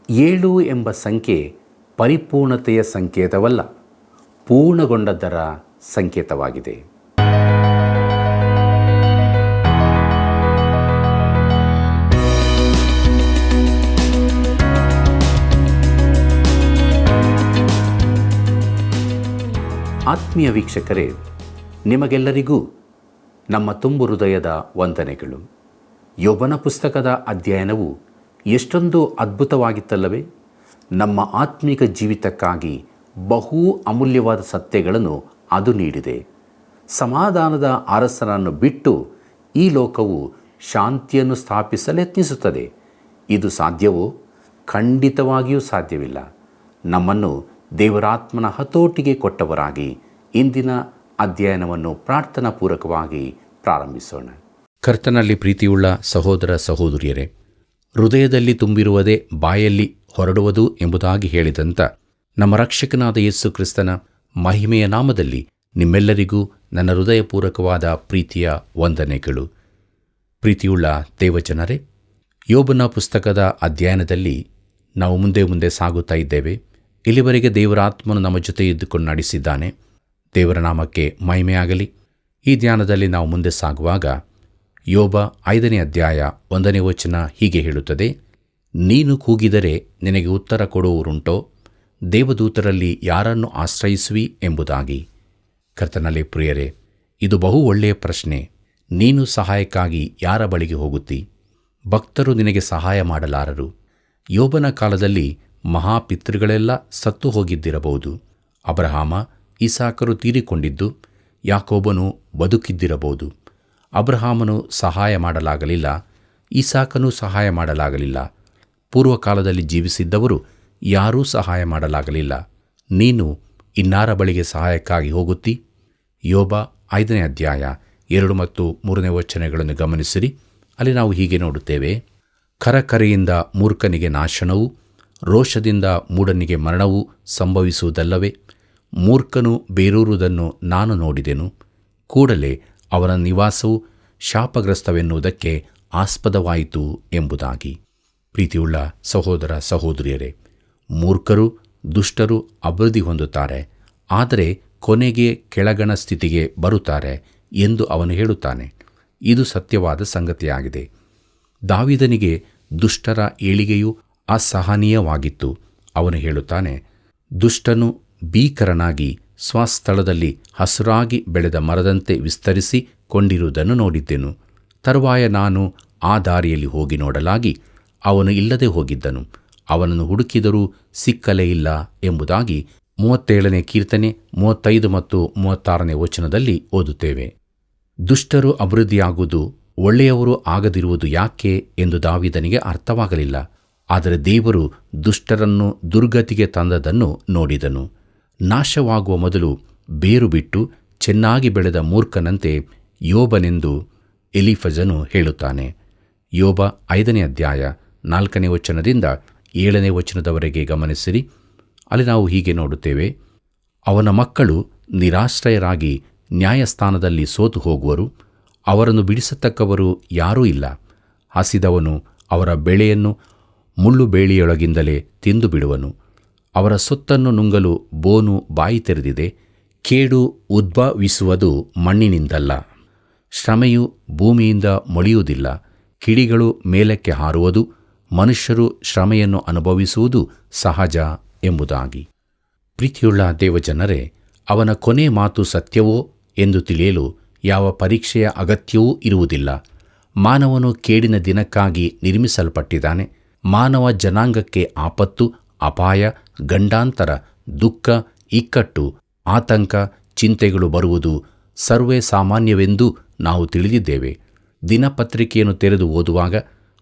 7 ಎಂಬ ಸಂಖ್ಯೆ ಪರಿಪೂರ್ಣತೆಯ ಸಂಕೇತವಲ್ಲ, ಪೂರ್ಣಗೊಂಡದ್ದರ ಸಂಕೇತವಾಗಿದೆ. ಆತ್ಮೀಯ ವೀಕ್ಷಕರೇ, ನಿಮಗೆಲ್ಲರಿಗೂ ನಮ್ಮ ತುಂಬು ಹೃದಯದ ವಂದನೆಗಳು. ಯೋಬನ ಪುಸ್ತಕದ ಅಧ್ಯಯನವು ಎಷ್ಟೊಂದು ಅದ್ಭುತವಾಗಿತ್ತಲ್ಲವೇ? ನಮ್ಮ ಆತ್ಮಿಕ ಜೀವಿತಕ್ಕಾಗಿ ಬಹು ಅಮೂಲ್ಯವಾದ ಸತ್ಯಗಳನ್ನು ಅದು ನೀಡಿದೆ. ಸಮಾಧಾನದ ಅರಸನನ್ನು ಬಿಟ್ಟು ಈ ಲೋಕವು ಶಾಂತಿಯನ್ನು ಸ್ಥಾಪಿಸಲು ಯತ್ನಿಸುತ್ತದೆ. ಇದು ಸಾಧ್ಯವೋ? ಖಂಡಿತವಾಗಿಯೂ ಸಾಧ್ಯವಿಲ್ಲ. ನಮ್ಮನ್ನು ದೇವರಾತ್ಮನ ಹತೋಟಿಗೆ ಕೊಟ್ಟವರಾಗಿ ಇಂದಿನ ಅಧ್ಯಯನವನ್ನು ಪ್ರಾರ್ಥನಾಪೂರ್ವಕವಾಗಿ ಪ್ರಾರಂಭಿಸೋಣ. ಕರ್ತನಲ್ಲಿ ಪ್ರೀತಿಯುಳ್ಳ ಸಹೋದರ ಸಹೋದರಿಯರೇ, ಹೃದಯದಲ್ಲಿ ತುಂಬಿರುವುದೇ ಬಾಯಲ್ಲಿ ಹೊರಡುವುದು ಎಂಬುದಾಗಿ ಹೇಳಿದಂಥ ನಮ್ಮ ರಕ್ಷಕನಾದ ಯೇಸು ಕ್ರಿಸ್ತನ ಮಹಿಮೆಯ ನಾಮದಲ್ಲಿ ನಿಮ್ಮೆಲ್ಲರಿಗೂ ನನ್ನ ಹೃದಯಪೂರ್ವಕವಾದ ಪ್ರೀತಿಯ ವಂದನೆಗಳು. ಪ್ರೀತಿಯುಳ್ಳ ದೇವಜನರೇ, ಯೋಬನ ಪುಸ್ತಕದ ಅಧ್ಯಯನದಲ್ಲಿ ನಾವು ಮುಂದೆ ಸಾಗುತ್ತಾ ಇದ್ದೇವೆ. ಇಲ್ಲಿವರೆಗೆ ದೇವರಾತ್ಮನು ನಮ್ಮ ಜೊತೆ ಇದ್ದುಕೊಂಡು ನಡೆಸಿದ್ದಾನೆ. ದೇವರ ನಾಮಕ್ಕೆ ಮಹಿಮೆಯಾಗಲಿ. ಈ ಧ್ಯಾನದಲ್ಲಿ ನಾವು ಮುಂದೆ ಸಾಗುವಾಗ ಯೋಬ 5ನೇ ಅಧ್ಯಾಯ 1ನೇ ವಚನ ಹೀಗೆ ಹೇಳುತ್ತದೆ: ನೀನು ಕೂಗಿದರೆ ನಿನಗೆ ಉತ್ತರ ಕೊಡುವವರುಂಟೋ? ದೇವದೂತರಲ್ಲಿ ಯಾರನ್ನು ಆಶ್ರಯಿಸುವಿ ಎಂಬುದಾಗಿ. ಕರ್ತನಲ್ಲಿ ಪ್ರಿಯರೇ, ಇದು ಬಹು ಒಳ್ಳೆಯ ಪ್ರಶ್ನೆ. ನೀನು ಸಹಾಯಕ್ಕಾಗಿ ಯಾರ ಬಳಿಗೆ ಹೋಗುತ್ತಿ? ಭಕ್ತರು ನಿನಗೆ ಸಹಾಯ ಮಾಡಲಾರರು. ಯೋಬನ ಕಾಲದಲ್ಲಿ ಮಹಾಪಿತೃಗಳೆಲ್ಲ ಸತ್ತು ಹೋಗಿದ್ದಿರಬಹುದು. ಅಬ್ರಹಾಮ, ಇಸಾಕರು ತೀರಿಕೊಂಡಿದ್ದು, ಯಾಕೋಬನು ಬದುಕಿದ್ದಿರಬಹುದು. ಅಬ್ರಹಾಮನು ಸಹಾಯ ಮಾಡಲಾಗಲಿಲ್ಲ, ಇಸಾಕನೂ ಸಹಾಯ ಮಾಡಲಾಗಲಿಲ್ಲ. ಪೂರ್ವಕಾಲದಲ್ಲಿ ಜೀವಿಸಿದ್ದವರು ಯಾರೂ ಸಹಾಯ ಮಾಡಲಾಗಲಿಲ್ಲ. ನೀನು ಇನ್ನಾರ ಬಳಿಗೆ ಸಹಾಯಕ್ಕಾಗಿ ಹೋಗುತ್ತಿ? ಯೋಬ 5ನೇ ಅಧ್ಯಾಯ 2 ಮತ್ತು 3ನೇ ವಚನಗಳನ್ನು ಗಮನಿಸಿರಿ. ಅಲ್ಲಿ ನಾವು ಹೀಗೆ ನೋಡುತ್ತೇವೆ: ಕರಕರೆಯಿಂದ ಮೂರ್ಖನಿಗೆ ನಾಶನವೂ ರೋಷದಿಂದ ಮೂಢನಿಗೆ ಮರಣವೂ ಸಂಭವಿಸುವುದಲ್ಲವೇ? ಮೂರ್ಖನು ಬೇರೂರುವುದನ್ನು ನಾನು ನೋಡಿದೆನು. ಕೂಡಲೇ ಅವನ ನಿವಾಸವು ಶಾಪಗ್ರಸ್ತವೆನ್ನುವುದಕ್ಕೆ ಆಸ್ಪದವಾಯಿತು ಎಂಬುದಾಗಿ. ಪ್ರೀತಿಯುಳ್ಳ ಸಹೋದರ ಸಹೋದರಿಯರೇ, ಮೂರ್ಖರು ದುಷ್ಟರು ಅಭಿವೃದ್ಧಿ ಹೊಂದುತ್ತಾರೆ, ಆದರೆ ಕೊನೆಗೆ ಕೆಳಗಣ ಸ್ಥಿತಿಗೆ ಬರುತ್ತಾರೆ ಎಂದು ಅವನು ಹೇಳುತ್ತಾನೆ. ಇದು ಸತ್ಯವಾದ ಸಂಗತಿಯಾಗಿದೆ. ದಾವೀದನಿಗೆ ದುಷ್ಟರ ಏಳಿಗೆಯು ಅಸಹನೀಯವಾಗಿತ್ತು. ಅವನು ಹೇಳುತ್ತಾನೆ: ದುಷ್ಟನು ಭೀಕರನಾಗಿ ಸ್ವಸ್ಥಳದಲ್ಲಿ ಹಸುರಾಗಿ ಬೆಳೆದ ಮರದಂತೆ ವಿಸ್ತರಿಸಿ ಕೊಂಡಿರುವುದನ್ನು ನೋಡಿದ್ದೆನು. ತರುವಾಯ ನಾನು ಆ ದಾರಿಯಲ್ಲಿ ಹೋಗಿ ನೋಡಲಾಗಿ ಅವನು ಇಲ್ಲದೆ ಹೋಗಿದ್ದನು. ಅವನನ್ನು ಹುಡುಕಿದರೂ ಸಿಕ್ಕಲೇ ಇಲ್ಲ ಎಂಬುದಾಗಿ 37ನೇ ಕೀರ್ತನೆ 35 ಮತ್ತು 36ನೇ ವಚನದಲ್ಲಿ ಓದುತ್ತೇವೆ. ದುಷ್ಟರು ಅಭಿವೃದ್ಧಿಯಾಗುವುದು, ಒಳ್ಳೆಯವರು ಆಗದಿರುವುದು ಯಾಕೆ ಎಂದು ದಾವೀದನಿಗೆ ಅರ್ಥವಾಗಲಿಲ್ಲ. ಆದರೆ ದೇವರು ದುಷ್ಟರನ್ನು ದುರ್ಗತಿಗೆ ತಂದದನ್ನು ನೋಡಿದನು. ನಾಶವಾಗುವ ಮೊದಲು ಬೇರು ಬಿಟ್ಟು ಚೆನ್ನಾಗಿ ಬೆಳೆದ ಮೂರ್ಖನಂತೆ ಯೋಬನೆಂದು ಎಲೀಫಜನು ಹೇಳುತ್ತಾನೆ. ಯೋಬ 5ನೇ ಅಧ್ಯಾಯ 4ನೇ ವಚನದಿಂದ 7ನೇ ವಚನದವರೆಗೆ ಗಮನಿಸಿರಿ. ಅಲ್ಲಿ ನಾವು ಹೀಗೆ ನೋಡುತ್ತೇವೆ: ಅವನ ಮಕ್ಕಳು ನಿರಾಶ್ರಯರಾಗಿ ನ್ಯಾಯಸ್ಥಾನದಲ್ಲಿ ಸೋತು ಹೋಗುವರು. ಅವರನ್ನು ಬಿಡಿಸತಕ್ಕವರು ಯಾರೂ ಇಲ್ಲ. ಹಸಿದವನು ಅವರ ಬೆಳೆಯನ್ನು ಮುಳ್ಳುಬೇಳಿಯೊಳಗಿಂದಲೇ ತಿಂದು ಬಿಡುವನು. ಅವರ ಸೊತ್ತನ್ನು ನುಂಗಲು ಬೋನು ಬಾಯಿ ತೆರೆದಿದೆ. ಕೇಡು ಉದ್ಭವಿಸುವುದು ಮಣ್ಣಿನಿಂದಲ್ಲ, ಶ್ರಮೆಯು ಭೂಮಿಯಿಂದ ಮೊಳೆಯುವುದಿಲ್ಲ. ಕಿಡಿಗಳು ಮೇಲಕ್ಕೆ ಹಾರುವುದು, ಮನುಷ್ಯರು ಶ್ರಮೆಯನ್ನು ಅನುಭವಿಸುವುದು ಸಹಜ ಎಂಬುದಾಗಿ. ಪ್ರೀತಿಯುಳ್ಳ ದೇವಜನರೇ, ಅವನ ಕೊನೆ ಮಾತು ಸತ್ಯವೋ ಎಂದು ತಿಳಿಯಲು ಯಾವ ಪರೀಕ್ಷೆಯ ಅಗತ್ಯವೂ ಇರುವುದಿಲ್ಲ. ಮಾನವನು ಕೇಡಿನ ದಿನಕ್ಕಾಗಿ ನಿರ್ಮಿಸಲ್ಪಟ್ಟಿದ್ದಾನೆ. ಮಾನವ ಜನಾಂಗಕ್ಕೆ ಆಪತ್ತು, ಅಪಾಯ, ಗಂಡಾಂತರ, ದುಃಖ, ಇಕ್ಕಟ್ಟು, ಆತಂಕ, ಚಿಂತೆಗಳು ಬರುವುದು ಸರ್ವೇ ಸಾಮಾನ್ಯವೆಂದು ನಾವು ತಿಳಿದಿದ್ದೇವೆ. ದಿನಪತ್ರಿಕೆಯನ್ನು ತೆರೆದು ಓದುವಾಗ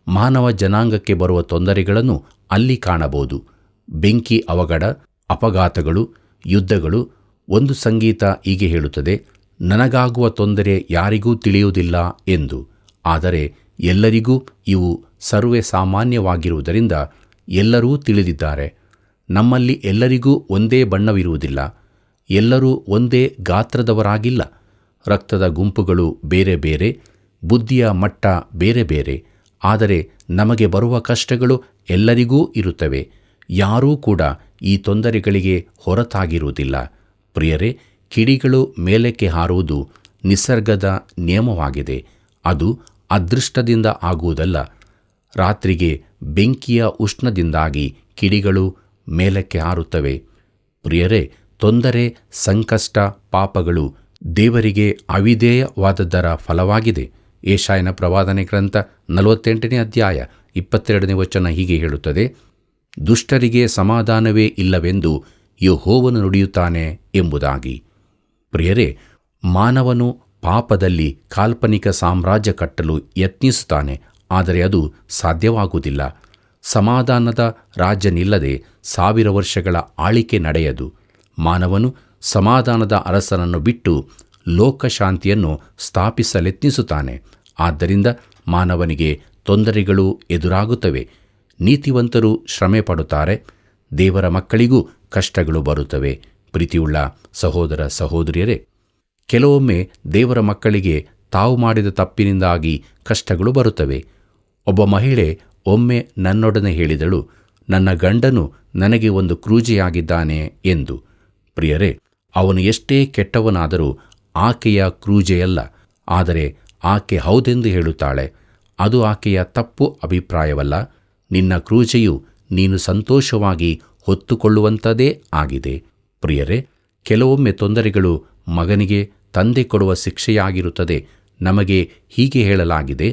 ಮಾನವ ಜನಾಂಗಕ್ಕೆ ಬರುವ ತೊಂದರೆಗಳನ್ನು ಅಲ್ಲಿ ಕಾಣಬಹುದು. ಬೆಂಕಿ ಅವಘಡ, ಅಪಘಾತಗಳು, ಯುದ್ಧಗಳು. ಒಂದು ಸಂಗೀತ ಹೀಗೆ ಹೇಳುತ್ತದೆ: ನನಗಾಗುವ ತೊಂದರೆ ಯಾರಿಗೂ ತಿಳಿಯುವುದಿಲ್ಲ ಎಂದು. ಆದರೆ ಎಲ್ಲರಿಗೂ ಇವು ಸರ್ವೇ ಸಾಮಾನ್ಯವಾಗಿರುವುದರಿಂದ ಎಲ್ಲರೂ ತಿಳಿದಿದ್ದಾರೆ. ನಮ್ಮಲ್ಲಿ ಎಲ್ಲರಿಗೂ ಒಂದೇ ಬಣ್ಣವಿರುವುದಿಲ್ಲ. ಎಲ್ಲರೂ ಒಂದೇ ಗಾತ್ರದವರಾಗಿಲ್ಲ. ರಕ್ತದ ಗುಂಪುಗಳು ಬೇರೆ ಬೇರೆ, ಬುದ್ಧಿಯ ಮಟ್ಟ ಬೇರೆ ಬೇರೆ. ಆದರೆ ನಮಗೆ ಬರುವ ಕಷ್ಟಗಳು ಎಲ್ಲರಿಗೂ ಇರುತ್ತವೆ. ಯಾರೂ ಕೂಡ ಈ ತೊಂದರೆಗಳಿಗೆ ಹೊರತಾಗಿರುವುದಿಲ್ಲ. ಪ್ರಿಯರೇ, ಕಿಡಿಗಳು ಮೇಲಕ್ಕೆ ಹಾರುವುದು ನಿಸರ್ಗದ ನಿಯಮವಾಗಿದೆ. ಅದು ಅದೃಷ್ಟದಿಂದ ಆಗುವುದಲ್ಲ. ರಾತ್ರಿಗೆ ಬೆಂಕಿಯ ಉಷ್ಣದಿಂದಾಗಿ ಕಿಡಿಗಳು ಮೇಲಕ್ಕೆ ಹಾರುತ್ತವೆ. ಪ್ರಿಯರೇ, ತೊಂದರೆ, ಸಂಕಷ್ಟ, ಪಾಪಗಳು ದೇವರಿಗೆ ಅವಿಧೇಯವಾದದ್ದರ ಫಲವಾಗಿದೆ. ಯೆಶಾಯನ ಪ್ರವಾದನೆ ಗ್ರಂಥ 48ನೇ ಅಧ್ಯಾಯ 22ನೇ ವಚನ ಹೀಗೆ ಹೇಳುತ್ತದೆ, ದುಷ್ಟರಿಗೆ ಸಮಾಧಾನವೇ ಇಲ್ಲವೆಂದು ಯೆಹೋವನು ನುಡಿಯುತ್ತಾನೆ ಎಂಬುದಾಗಿ. ಪ್ರಿಯರೇ, ಮಾನವನು ಪಾಪದಲ್ಲಿ ಕಾಲ್ಪನಿಕ ಸಾಮ್ರಾಜ್ಯ ಕಟ್ಟಲು ಯತ್ನಿಸುತ್ತಾನೆ. ಆದರೆ ಅದು ಸಾಧ್ಯವಾಗುವುದಿಲ್ಲ. ಸಮಾಧಾನದ ರಾಜ್ಯನಿಲ್ಲದೆ 1000 ವರ್ಷಗಳ ಆಳಿಕೆ ನಡೆಯದು. ಮಾನವನು ಸಮಾಧಾನದ ಅರಸನನ್ನು ಬಿಟ್ಟು ಲೋಕಶಾಂತಿಯನ್ನು ಸ್ಥಾಪಿಸಲೆತ್ನಿಸುತ್ತಾನೆ. ಆದ್ದರಿಂದ ಮಾನವನಿಗೆ ತೊಂದರೆಗಳು ಎದುರಾಗುತ್ತವೆ. ನೀತಿವಂತರು ಶ್ರಮೆ ಪಡುತ್ತಾರೆ. ದೇವರ ಮಕ್ಕಳಿಗೂ ಕಷ್ಟಗಳು ಬರುತ್ತವೆ. ಪ್ರೀತಿಯುಳ್ಳ ಸಹೋದರ ಸಹೋದರಿಯರೇ, ಕೆಲವೊಮ್ಮೆ ದೇವರ ಮಕ್ಕಳಿಗೆ ತಾವು ಮಾಡಿದ ತಪ್ಪಿನಿಂದಾಗಿ ಕಷ್ಟಗಳು ಬರುತ್ತವೆ. ಒಬ್ಬ ಮಹಿಳೆ ಒಮ್ಮೆ ನನ್ನೊಡನೆ ಹೇಳಿದಳು, ನನ್ನ ಗಂಡನು ನನಗೆ ಒಂದು ಕ್ರೂಜೆಯಾಗಿದ್ದಾನೆ ಎಂದು. ಪ್ರಿಯರೇ, ಅವನು ಎಷ್ಟೇ ಕೆಟ್ಟವನಾದರೂ ಆಕೆಯ ಕ್ರೂಜೆಯಲ್ಲ. ಆದರೆ ಆಕೆ ಹೌದೆಂದು ಹೇಳುತ್ತಾಳೆ. ಅದು ಆಕೆಯ ತಪ್ಪು ಅಭಿಪ್ರಾಯವಲ್ಲ. ನಿನ್ನ ಕ್ರೂಜೆಯು ನೀನು ಸಂತೋಷವಾಗಿ ಹೊತ್ತುಕೊಳ್ಳುವಂಥದ್ದೇ ಆಗಿದೆ. ಪ್ರಿಯರೇ, ಕೆಲವೊಮ್ಮೆ ತೊಂದರೆಗಳು ಮಗನಿಗೆ ತಂದೆ ಕೊಡುವ ಶಿಕ್ಷೆಯಾಗಿರುತ್ತದೆ. ನಮಗೆ ಹೀಗೆ ಹೇಳಲಾಗಿದೆ.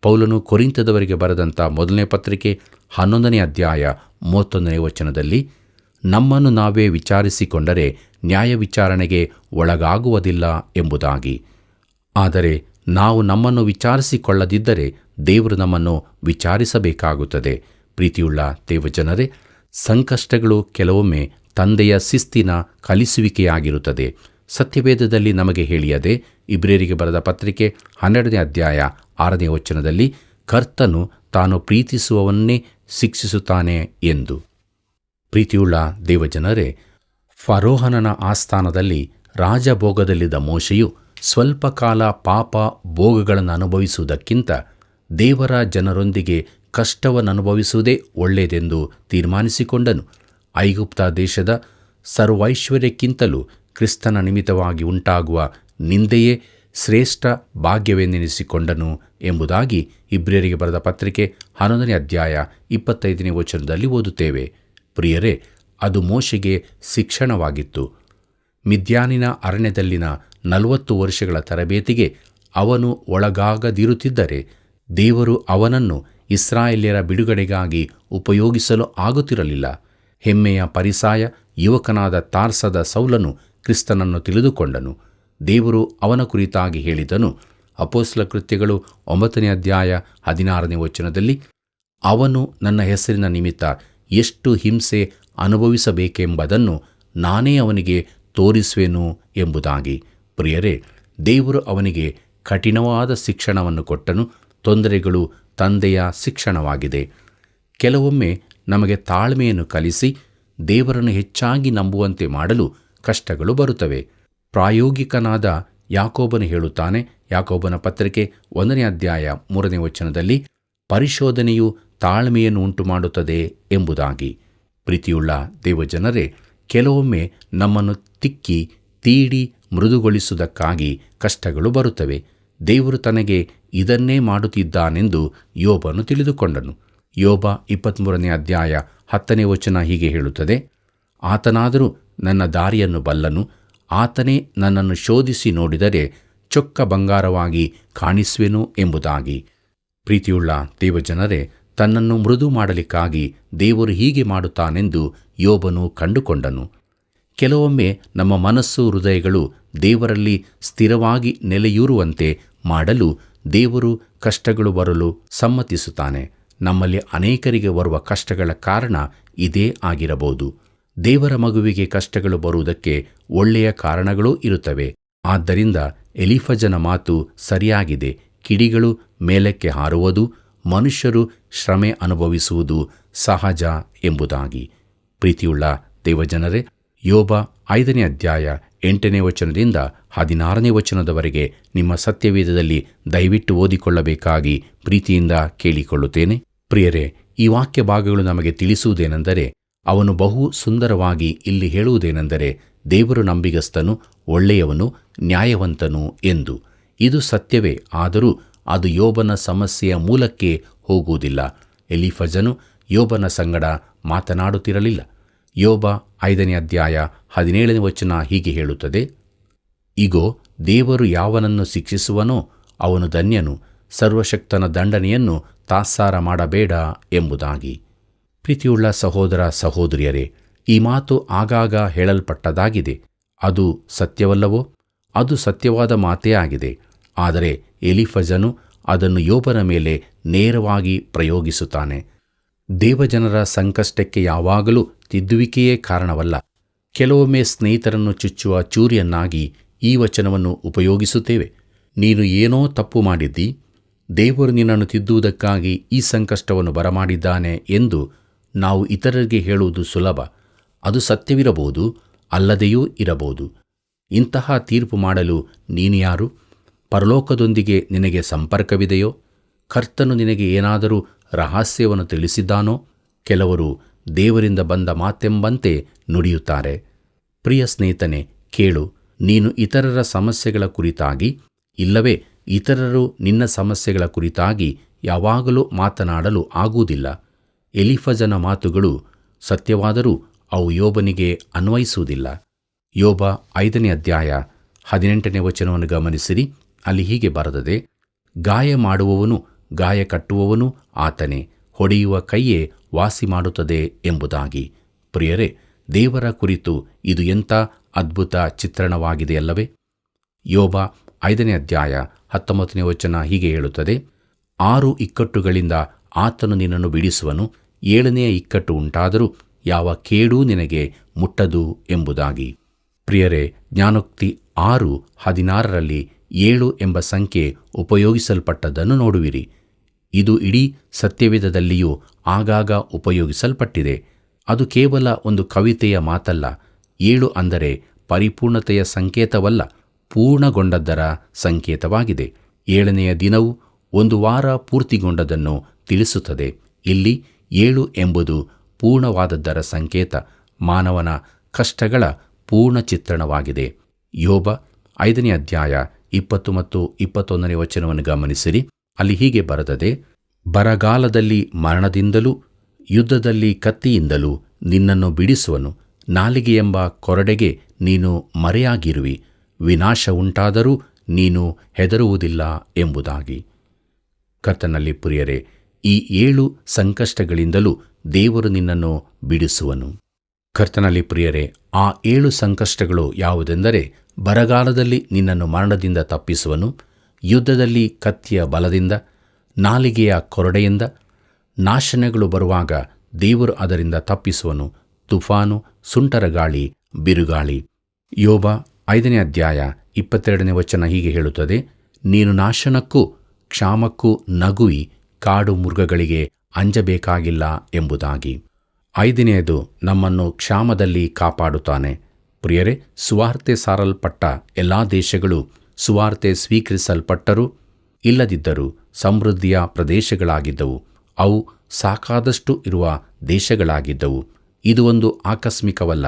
ಪೌಲನು ಕೊರಿಂಥದವರಿಗೆ ಬರೆದಂಥ 1ನೇ ಪತ್ರಿಕೆ 11ನೇ ಅಧ್ಯಾಯ 31ನೇ ವಚನದಲ್ಲಿ, ನಮ್ಮನ್ನು ನಾವೇ ವಿಚಾರಿಸಿಕೊಂಡರೆ ನ್ಯಾಯ ವಿಚಾರಣೆಗೆ ಒಳಗಾಗುವುದಿಲ್ಲ ಎಂಬುದಾಗಿ. ಆದರೆ ನಾವು ನಮ್ಮನ್ನು ವಿಚಾರಿಸಿಕೊಳ್ಳದಿದ್ದರೆ ದೇವರು ನಮ್ಮನ್ನು ವಿಚಾರಿಸಬೇಕಾಗುತ್ತದೆ. ಪ್ರೀತಿಯುಳ್ಳ ದೇವಜನರೇ, ಸಂಕಷ್ಟಗಳು ಕೆಲವೊಮ್ಮೆ ತಂದೆಯ ಶಿಸ್ತಿನ ಕಲಿಸುವಿಕೆಯಾಗಿರುತ್ತದೆ. ಸತ್ಯವೇದದಲ್ಲಿ ನಮಗೆ ಹೇಳಿಯದೆ ಇಬ್ರಿಯರಿಗೆ ಬರೆದ ಪತ್ರಿಕೆ 12ನೇ ಅಧ್ಯಾಯ 6ನೇ ವಚನದಲ್ಲಿ, ಕರ್ತನು ತಾನು ಪ್ರೀತಿಸುವವನ್ನೇ ಶಿಕ್ಷಿಸುತ್ತಾನೆ ಎಂದು. ಪ್ರೀತಿಯುಳ್ಳ ದೇವಜನರೇ, ಫರೋಹನನ ಆಸ್ಥಾನದಲ್ಲಿ ರಾಜಭೋಗದಲ್ಲಿದ್ದ ಮೋಶೆಯು ಸ್ವಲ್ಪ ಕಾಲ ಪಾಪ ಭೋಗಗಳನ್ನು ಅನುಭವಿಸುವುದಕ್ಕಿಂತ ದೇವರ ಜನರೊಂದಿಗೆ ಕಷ್ಟವನ್ನನುಭವಿಸುವುದೇ ಒಳ್ಳೆಯದೆಂದು ತೀರ್ಮಾನಿಸಿಕೊಂಡನು. ಐಗುಪ್ತ ದೇಶದ ಸರ್ವೈಶ್ವರ್ಯಕ್ಕಿಂತಲೂ ಕ್ರಿಸ್ತನ ನಿಮಿತ್ತವಾಗಿ ಉಂಟಾಗುವ ನಿಂದೆಯೇ ಶ್ರೇಷ್ಠ ಭಾಗ್ಯವೆಂದೆನಿಸಿಕೊಂಡನು ಎಂಬುದಾಗಿ ಇಬ್ರಿಯರಿಗೆ ಬರೆದ ಪತ್ರಿಕೆ 11ನೇ ಅಧ್ಯಾಯ 25ನೇ ವಚನದಲ್ಲಿ ಓದುತ್ತೇವೆ. ಪ್ರಿಯರೇ, ಅದು ಮೋಶೆಗೆ ಶಿಕ್ಷಣವಾಗಿತ್ತು. ಮಿದ್ಯಾನಿನ ಅರಣ್ಯದಲ್ಲಿನ 40 ವರ್ಷಗಳ ತರಬೇತಿಗೆ ಅವನು ಒಳಗಾಗದಿರುತ್ತಿದ್ದರೆ ದೇವರು ಅವನನ್ನು ಇಸ್ರಾಯೇಲ್ಯರ ಬಿಡುಗಡೆಗಾಗಿ ಉಪಯೋಗಿಸಲು ಆಗುತ್ತಿರಲಿಲ್ಲ. ಹೆಮ್ಮೆಯ ಪರಿಸಾಯ ಯುವಕನಾದ ತಾರ್ಸದ ಸೌಲನು ಕ್ರಿಸ್ತನನ್ನು ತಿಳಿದುಕೊಂಡನು. ದೇವರು ಅವನ ಕುರಿತಾಗಿ ಹೇಳಿದನು. ಅಪೊಸ್ತಲ ಕೃತ್ಯಗಳು 9ನೇ ಅಧ್ಯಾಯ 16ನೇ ವಚನದಲ್ಲಿ, ಅವನು ನನ್ನ ಹೆಸರಿನ ನಿಮಿತ್ತ ಎಷ್ಟು ಹಿಂಸೆ ಅನುಭವಿಸಬೇಕೆಂಬುದನ್ನು ನಾನೇ ಅವನಿಗೆ ತೋರಿಸುವೆನು ಎಂಬುದಾಗಿ. ಪ್ರಿಯರೇ, ದೇವರು ಅವನಿಗೆ ಕಠಿಣವಾದ ಶಿಕ್ಷಣವನ್ನು ಕೊಟ್ಟನು. ತೊಂದರೆಗಳು ತಂದೆಯ ಶಿಕ್ಷಣವಾಗಿದೆ. ಕೆಲವೊಮ್ಮೆ ನಮಗೆ ತಾಳ್ಮೆಯನ್ನು ಕಲಿಸಿ ದೇವರನ್ನು ಹೆಚ್ಚಾಗಿ ನಂಬುವಂತೆ ಮಾಡಲು ಕಷ್ಟಗಳು ಬರುತ್ತವೆ. ಪ್ರಾಯೋಗಿಕನಾದ ಯಾಕೋಬನು ಹೇಳುತ್ತಾನೆ. ಯಾಕೋಬನ ಪತ್ರಿಕೆ 1ನೇ ಅಧ್ಯಾಯ 3ನೇ ವಚನದಲ್ಲಿ, ಪರಿಶೋಧನೆಯು ತಾಳ್ಮೆಯನ್ನು ಉಂಟು ಮಾಡುತ್ತದೆ ಎಂಬುದಾಗಿ. ಪ್ರೀತಿಯುಳ್ಳ ದೇವಜನರೇ, ಕೆಲವೊಮ್ಮೆ ನಮ್ಮನ್ನು ತಿಕ್ಕಿ ತೀಡಿ ಮೃದುಗೊಳಿಸುವುದಕ್ಕಾಗಿ ಕಷ್ಟಗಳು ಬರುತ್ತವೆ. ದೇವರು ತನಗೆ ಇದನ್ನೇ ಮಾಡುತ್ತಿದ್ದಾನೆಂದು ಯೋಬನು ತಿಳಿದುಕೊಂಡನು. ಯೋಬ 23ನೇ ಅಧ್ಯಾಯ 10ನೇ ವಚನ ಹೀಗೆ ಹೇಳುತ್ತದೆ, ಆತನಾದರೂ ನನ್ನ ದಾರಿಯನ್ನು ಬಲ್ಲನು, ಆತನೇ ನನ್ನನ್ನು ಶೋಧಿಸಿ ನೋಡಿದರೆ ಚೊಕ್ಕ ಬಂಗಾರವಾಗಿ ಕಾಣಿಸುವೆನು ಎಂಬುದಾಗಿ. ಪ್ರೀತಿಯುಳ್ಳ ದೇವಜನರೇ, ತನ್ನನ್ನು ಮೃದು ಮಾಡಲಿಕ್ಕಾಗಿ ದೇವರು ಹೀಗೆ ಮಾಡುತ್ತಾನೆಂದು ಯೋಬನು ಕಂಡುಕೊಂಡನು. ಕೆಲವೊಮ್ಮೆ ನಮ್ಮ ಮನಸ್ಸು ಹೃದಯಗಳು ದೇವರಲ್ಲಿ ಸ್ಥಿರವಾಗಿ ನೆಲೆಯೂರುವಂತೆ ಮಾಡಲು ದೇವರು ಕಷ್ಟಗಳು ಬರಲು ಸಮ್ಮತಿಸುತ್ತಾನೆ. ನಮ್ಮಲ್ಲಿ ಅನೇಕರಿಗೆ ಬರುವ ಕಷ್ಟಗಳ ಕಾರಣ ಇದೇ ಆಗಿರಬಹುದು. ದೇವರ ಮಗುವಿಗೆ ಕಷ್ಟಗಳು ಬರುವುದಕ್ಕೆ ಒಳ್ಳೆಯ ಕಾರಣಗಳೂ ಇರುತ್ತವೆ. ಆದ್ದರಿಂದ ಎಲೀಫಜನ ಮಾತು ಸರಿಯಾಗಿದೆ. ಕಿಡಿಗಳು ಮೇಲಕ್ಕೆ ಹಾರುವುದು, ಮನುಷ್ಯರು ಶ್ರಮೆ ಅನುಭವಿಸುವುದು ಸಹಜ ಎಂಬುದಾಗಿ. ಪ್ರೀತಿಯುಳ್ಳ ದೇವಜನರೇ, ಯೋಬ 5ನೇ ಅಧ್ಯಾಯ 8ನೇ ವಚನದಿಂದ 16ನೇ ವಚನದವರೆಗೆ ನಿಮ್ಮ ಸತ್ಯವೇದದಲ್ಲಿ ದಯವಿಟ್ಟು ಓದಿಕೊಳ್ಳಬೇಕಾಗಿ ಪ್ರೀತಿಯಿಂದ ಕೇಳಿಕೊಳ್ಳುತ್ತೇನೆ. ಪ್ರಿಯರೇ, ಈ ವಾಕ್ಯ ಭಾಗಗಳು ನಮಗೆ ತಿಳಿಸುವುದೇನೆಂದರೆ, ಅವನು ಬಹು ಸುಂದರವಾಗಿ ಇಲ್ಲಿ ಹೇಳುವುದೇನೆಂದರೆ, ದೇವರು ನಂಬಿಗಸ್ತನು, ಒಳ್ಳೆಯವನು, ನ್ಯಾಯವಂತನು ಎಂದು. ಇದು ಸತ್ಯವೇ, ಆದರೂ ಅದು ಯೋಬನ ಸಮಸ್ಯೆಯ ಮೂಲಕ್ಕೆ ಹೋಗುವುದಿಲ್ಲ. ಎಲೀಫಜನು ಯೋಬನ ಸಂಗಡ ಮಾತನಾಡುತ್ತಿರಲಿಲ್ಲ. ಯೋಬ 5ನೇ ಅಧ್ಯಾಯ 17ನೇ ವಚನ ಹೀಗೆ ಹೇಳುತ್ತದೆ, ಇಗೋ, ದೇವರು ಯಾವನನ್ನು ಶಿಕ್ಷಿಸುವನೋ ಅವನು ಧನ್ಯನು, ಸರ್ವಶಕ್ತನ ದಂಡನೆಯನ್ನು ತಾತ್ಸಾರ ಮಾಡಬೇಡ ಎಂಬುದಾಗಿ. ಪ್ರೀತಿಯುಳ್ಳ ಸಹೋದರ ಸಹೋದರಿಯರೇ, ಈ ಮಾತು ಆಗಾಗ ಹೇಳಲ್ಪಟ್ಟದಾಗಿದೆ. ಅದು ಸತ್ಯವಲ್ಲವೋ? ಅದು ಸತ್ಯವಾದ ಮಾತೇ ಆಗಿದೆ. ಆದರೆ ಎಲೀಫಜನು ಅದನ್ನು ಯೋಬನ ಮೇಲೆ ನೇರವಾಗಿ ಪ್ರಯೋಗಿಸುತ್ತಾನೆ. ದೇವಜನರ ಸಂಕಷ್ಟಕ್ಕೆ ಯಾವಾಗಲೂ ತಿದ್ದುವಿಕೆಯೇ ಕಾರಣವಲ್ಲ. ಕೆಲವೊಮ್ಮೆ ಸ್ನೇಹಿತರನ್ನು ಚುಚ್ಚುವ ಚೂರಿಯನ್ನಾಗಿ ಈ ವಚನವನ್ನು ಉಪಯೋಗಿಸುತ್ತೇವೆ. ನೀನು ಏನೋ ತಪ್ಪು ಮಾಡಿದ್ದಿ, ದೇವರು ನಿನ್ನನ್ನು ತಿದ್ದುವುದಕ್ಕಾಗಿ ಈ ಸಂಕಷ್ಟವನ್ನು ಬರಮಾಡಿದ್ದಾನೆ ಎಂದು ನಾವು ಇತರರಿಗೆ ಹೇಳುವುದು ಸುಲಭ. ಅದು ಸತ್ಯವಿರಬಹುದು, ಅಲ್ಲದೆಯೂ ಇರಬಹುದು. ಇಂತಹ ತೀರ್ಪು ಮಾಡಲು ನೀನು ಯಾರು? ಪರಲೋಕದೊಂದಿಗೆ ನಿನಗೆ ಸಂಪರ್ಕವಿದೆಯೋ? ಕರ್ತನು ನಿನಗೆ ಏನಾದರೂ ರಹಸ್ಯವನ್ನು ತಿಳಿಸಿದ್ದಾನೋ? ಕೆಲವರು ದೇವರಿಂದ ಬಂದ ಮಾತೆಂಬಂತೆ ನುಡಿಯುತ್ತಾರೆ. ಪ್ರಿಯ ಸ್ನೇಹಿತನೇ, ಕೇಳು. ನೀನು ಇತರರ ಸಮಸ್ಯೆಗಳ ಕುರಿತಾಗಿ, ಇಲ್ಲವೇ ಇತರರು ನಿನ್ನ ಸಮಸ್ಯೆಗಳ ಕುರಿತಾಗಿ ಯಾವಾಗಲೂ ಮಾತನಾಡಲು ಆಗುವುದಿಲ್ಲ. ಎಲೀಫಜನ ಮಾತುಗಳು ಸತ್ಯವಾದರೂ ಅವು ಯೋಬನಿಗೆ ಅನ್ವಯಿಸುವುದಿಲ್ಲ. ಯೋಬ 5ನೇ ಅಧ್ಯಾಯ 18ನೇ ವಚನವನ್ನು ಗಮನಿಸಿರಿ. ಅಲ್ಲಿ ಹೀಗೆ ಬರೆದದೆ, ಗಾಯ ಮಾಡುವವನು ಗಾಯ ಕಟ್ಟುವವನು ಆತನೇ, ಹೊಡೆಯುವ ಕೈಯೇ ವಾಸಿ ಮಾಡುತ್ತದೆ ಎಂಬುದಾಗಿ. ಪ್ರಿಯರೇ, ದೇವರ ಕುರಿತು ಇದು ಎಂಥ ಅದ್ಭುತ ಚಿತ್ರಣವಾಗಿದೆಯಲ್ಲವೇ? ಯೋಬ 5ನೇ ಅಧ್ಯಾಯ 19ನೇ ವಚನ ಹೀಗೆ ಹೇಳುತ್ತದೆ, 6 ಇಕ್ಕಟ್ಟುಗಳಿಂದ ಆತನು ನಿನ್ನನ್ನು ಬಿಡಿಸುವನು, 7ನೆಯ ಇಕ್ಕಟ್ಟು ಉಂಟಾದರೂ ಯಾವ ಕೇಡೂ ನಿನಗೆ ಮುಟ್ಟದು ಎಂಬುದಾಗಿ. ಪ್ರಿಯರೇ, ಜ್ಞಾನೋಕ್ತಿ 6:16ರಲ್ಲಿ 7 ಎಂಬ ಸಂಖ್ಯೆ ಉಪಯೋಗಿಸಲ್ಪಟ್ಟದ್ದನ್ನು ನೋಡುವಿರಿ. ಇದು ಇಡೀ ಸತ್ಯವೇದದಲ್ಲಿಯೂ ಆಗಾಗ ಉಪಯೋಗಿಸಲ್ಪಟ್ಟಿದೆ. ಅದು ಕೇವಲ ಒಂದು ಕವಿತೆಯ ಮಾತಲ್ಲ. 7 ಅಂದರೆ ಪರಿಪೂರ್ಣತೆಯ ಸಂಕೇತವಲ್ಲ, ಪೂರ್ಣಗೊಂಡದ್ದರ ಸಂಕೇತವಾಗಿದೆ. 7ನೆಯ ದಿನವು ಒಂದು ವಾರ ಪೂರ್ತಿಗೊಂಡದನ್ನು ತಿಳಿಸುತ್ತದೆ. ಇಲ್ಲಿ 7 ಎಂಬುದು ಪೂರ್ಣವಾದದ್ದರ ಸಂಕೇತ, ಮಾನವನ ಕಷ್ಟಗಳ ಪೂರ್ಣ ಚಿತ್ರಣವಾಗಿದೆ. ಯೋಬ 5ನೇ ಅಧ್ಯಾಯ 20 ಮತ್ತು 21ನೇ ವಚನವನ್ನು ಗಮನಿಸಿರಿ. ಅಲ್ಲಿ ಹೀಗೆ ಬರೆದದೆ, ಬರಗಾಲದಲ್ಲಿ ಮರಣದಿಂದಲೂ ಯುದ್ಧದಲ್ಲಿ ಕತ್ತಿಯಿಂದಲೂ ನಿನ್ನನ್ನು ಬಿಡಿಸುವನು, ನಾಲಿಗೆಯೆಂಬ ಕೊರಡೆಗೆ ನೀನು ಮರೆಯಾಗಿರುವಿ, ವಿನಾಶ ಉಂಟಾದರೂ ನೀನು ಹೆದರುವುದಿಲ್ಲ ಎಂಬುದಾಗಿ. ಕರ್ತನಲ್ಲಿ ಪ್ರಿಯರೇ, ಈ 7 ಸಂಕಷ್ಟಗಳಿಂದಲೂ ದೇವರು ನಿನ್ನನ್ನು ಬಿಡಿಸುವನು. ಕರ್ತನಲ್ಲಿ ಪ್ರಿಯರೇ, ಆ 7 ಸಂಕಷ್ಟಗಳು ಯಾವುದೆಂದರೆ, ಬರಗಾಲದಲ್ಲಿ ನಿನ್ನನ್ನು ಮರಣದಿಂದ ತಪ್ಪಿಸುವನು, ಯುದ್ಧದಲ್ಲಿ ಕತ್ತಿಯ ಬಲದಿಂದ, ನಾಲಿಗೆಯ ಕೊರಡೆಯಿಂದ. ನಾಶನಗಳು ಬರುವಾಗ ದೇವರು ಅದರಿಂದ ತಪ್ಪಿಸುವನು, ತುಫಾನು, ಸುಂಟರ ಗಾಳಿ, ಬಿರುಗಾಳಿ. ಯೋಬ 5ನೇ ಅಧ್ಯಾಯ 22ನೇ ವಚನ ಹೀಗೆ ಹೇಳುತ್ತದೆ, ನೀನು ನಾಶನಕ್ಕೂ ಕ್ಷಾಮಕ್ಕೂ ನಗುವಿ, ಕಾಡು ಮೃಗಗಳಿಗೆ ಅಂಜಬೇಕಾಗಿಲ್ಲ ಎಂಬುದಾಗಿ. 5ನೇಯದು, ನಮ್ಮನ್ನು ಕ್ಷಾಮದಲ್ಲಿ ಕಾಪಾಡುತ್ತಾನೆ. ಪ್ರಿಯರೇ, ಸುವಾರ್ತೆ ಸಾರಲ್ಪಟ್ಟ ಎಲ್ಲ ದೇಶಗಳು ಸುವಾರ್ತೆ ಸ್ವೀಕರಿಸಲ್ಪಟ್ಟರೂ ಇಲ್ಲದಿದ್ದರೂ ಸಮೃದ್ಧಿಯ ಪ್ರದೇಶಗಳಾಗಿದ್ದವು. ಅವು ಸಾಕಾದಷ್ಟು ಇರುವ ದೇಶಗಳಾಗಿದ್ದವು. ಇದು ಒಂದು ಆಕಸ್ಮಿಕವಲ್ಲ.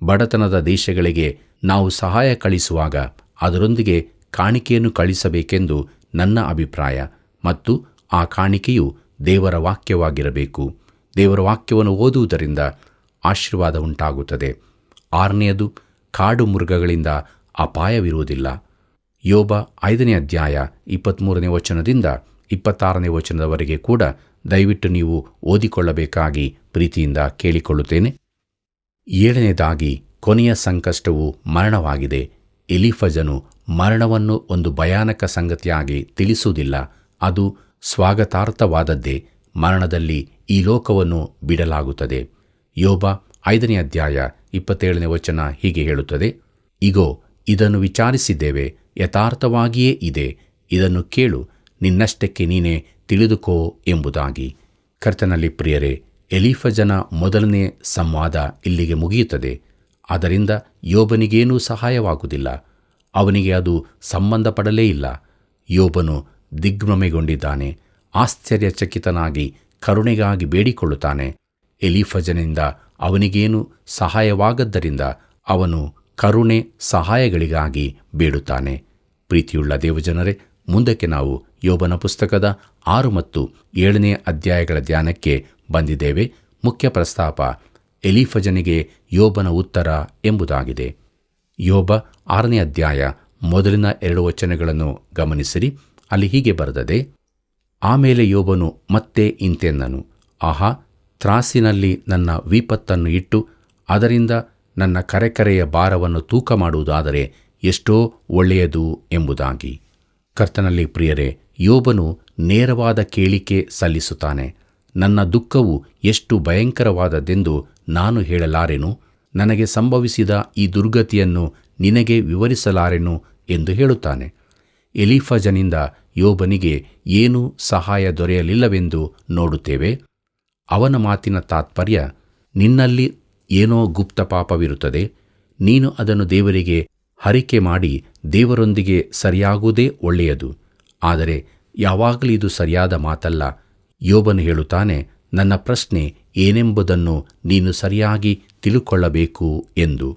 ಬಡತನದ ದೇಶಗಳಿಗೆ ನಾವು ಸಹಾಯ ಕಳಿಸುವಾಗ ಅದರೊಂದಿಗೆ ಕಾಣಿಕೆಯನ್ನು ಕಳಿಸಬೇಕೆಂದು ನನ್ನ ಅಭಿಪ್ರಾಯ. ಮತ್ತು ಆ ಕಾಣಿಕೆಯು ದೇವರ ವಾಕ್ಯವಾಗಿರಬೇಕು. ದೇವರ ವಾಕ್ಯವನ್ನು ಓದುವುದರಿಂದ ಆಶೀರ್ವಾದ ಉಂಟಾಗುತ್ತದೆ. 6ನೇಯದು, ಕಾಡು ಮೃಗಗಳಿಂದ ಅಪಾಯವಿರುವುದಿಲ್ಲ. ಯೋಬ 5ನೇ ಅಧ್ಯಾಯ 23ನೇ ವಚನದಿಂದ 26ನೇ ವಚನದವರೆಗೆ ಕೂಡ ದಯವಿಟ್ಟು ನೀವು ಓದಿಕೊಳ್ಳಬೇಕಾಗಿ ಪ್ರೀತಿಯಿಂದ ಕೇಳಿಕೊಳ್ಳುತ್ತೇನೆ. 7ನೇದಾಗಿ, ಕೊನೆಯ ಸಂಕಷ್ಟವು ಮರಣವಾಗಿದೆ. ಎಲೀಫಜನು ಮರಣವನ್ನು ಒಂದು ಭಯಾನಕ ಸಂಗತಿಯಾಗಿ ತಿಳಿಸುವುದಿಲ್ಲ. ಅದು ಸ್ವಾಗತಾರ್ಥವಾದದ್ದೇ. ಮರಣದಲ್ಲಿ ಈ ಲೋಕವನ್ನು ಬಿಡಲಾಗುತ್ತದೆ. ಯೋಬ 5ನೇ ಅಧ್ಯಾಯ 27ನೇ ವಚನ ಹೀಗೆ ಹೇಳುತ್ತದೆ, ಇಗೋ, ಇದನ್ನು ವಿಚಾರಿಸಿದ್ದೇವೆ, ಯಥಾರ್ಥವಾಗಿಯೇ ಇದೆ, ಇದನ್ನು ಕೇಳು, ನಿನ್ನಷ್ಟಕ್ಕೆ ನೀನೇ ತಿಳಿದುಕೋ ಎಂಬುದಾಗಿ. ಕರ್ತನಲ್ಲಿ ಪ್ರಿಯರೇ, ಎಲೀಫಜನ ಮೊದಲನೇ ಸಂವಾದ ಇಲ್ಲಿಗೆ ಮುಗಿಯುತ್ತದೆ. ಅದರಿಂದ ಯೋಬನಿಗೇನೂ ಸಹಾಯವಾಗುವುದಿಲ್ಲ. ಅವನಿಗೆ ಅದು ಸಂಬಂಧಪಡಲೇ ಇಲ್ಲ. ಯೋಬನು ದಿಗ್ಭ್ರಮೆಗೊಂಡಿದ್ದಾನೆ. ಆಶ್ಚರ್ಯಚಕಿತನಾಗಿ ಕರುಣೆಗಾಗಿ ಬೇಡಿಕೊಳ್ಳುತ್ತಾನೆ. ಎಲೀಫಜನಿಂದ ಅವನಿಗೇನು ಸಹಾಯವಾಗದ್ದರಿಂದ ಅವನು ಕರುಣೆ ಸಹಾಯಗಳಿಗಾಗಿ ಬೇಡುತ್ತಾನೆ. ಪ್ರೀತಿಯುಳ್ಳ ದೇವಜನರೇ, ಮುಂದಕ್ಕೆ ನಾವು ಯೋಬನ ಪುಸ್ತಕದ 6 ಮತ್ತು 7ನೇ ಅಧ್ಯಾಯಗಳ ಧ್ಯಾನಕ್ಕೆ ಬಂದಿದ್ದೇವೆ. ಮುಖ್ಯ ಪ್ರಸ್ತಾಪ ಎಲೀಫಜನಿಗೆ ಯೋಬನ ಉತ್ತರ ಎಂಬುದಾಗಿದೆ. ಯೋಬ 6ನೇ ಅಧ್ಯಾಯ ಮೊದಲಿನ 2 ವಚನಗಳನ್ನು ಗಮನಿಸಿರಿ. ಅಲ್ಲಿ ಹೀಗೆ ಬರೆದದೆ: ಆಮೇಲೆ ಯೋಬನು ಮತ್ತೆ ಇಂತೆಂದನು, ಆಹಾ, ತ್ರಾಸಿನಲ್ಲಿ ನನ್ನ ವಿಪತ್ತನ್ನು ಇಟ್ಟು ಅದರಿಂದ ನನ್ನ ಕರೆಕರೆಯ ಭಾರವನ್ನು ತೂಕ ಮಾಡುವುದಾದರೆ ಎಷ್ಟೋ ಒಳ್ಳೆಯದು ಎಂಬುದಾಗಿ. ಕರ್ತನಲ್ಲಿ ಪ್ರಿಯರೇ, ಯೋಬನು ನೇರವಾದ ಕೇಳಿಕೆ ಸಲ್ಲಿಸುತ್ತಾನೆ. ನನ್ನ ದುಃಖವು ಎಷ್ಟು ಭಯಂಕರವಾದದ್ದೆಂದು ನಾನು ಹೇಳಲಾರೆನು. ನನಗೆ ಸಂಭವಿಸಿದ ಈ ದುರ್ಗತಿಯನ್ನು ನಿನಗೆ ವಿವರಿಸಲಾರೆನು ಎಂದು ಹೇಳುತ್ತಾನೆ. ಎಲೀಫಜನಿಂದ ಯೋಬನಿಗೆ ಏನೂ ಸಹಾಯ ದೊರೆಯಲಿಲ್ಲವೆಂದು ನೋಡುತ್ತೇವೆ. ಅವನ ಮಾತಿನ ತಾತ್ಪರ್ಯ, ನಿನ್ನಲ್ಲಿ ಏನೋ ಗುಪ್ತ ಪಾಪವಿರುತ್ತದೆ, ನೀನು ಅದನ್ನು ದೇವರಿಗೆ ಹರಿಕೆ ಮಾಡಿ ದೇವರೊಂದಿಗೆ ಸರಿಯಾಗುವುದೇ ಒಳ್ಳೆಯದು. ಆದರೆ ಯಾವಾಗಲೂ ಇದು ಸರಿಯಾದ ಮಾತಲ್ಲ. ಯೋಬನು ಹೇಳುತ್ತಾನೆ, ನನ್ನ ಪ್ರಶ್ನೆ ಏನೆಂಬುದನ್ನು ನೀನು ಸರಿಯಾಗಿ ತಿಳುಕೊಳ್ಳಬೇಕು ಎಂದು.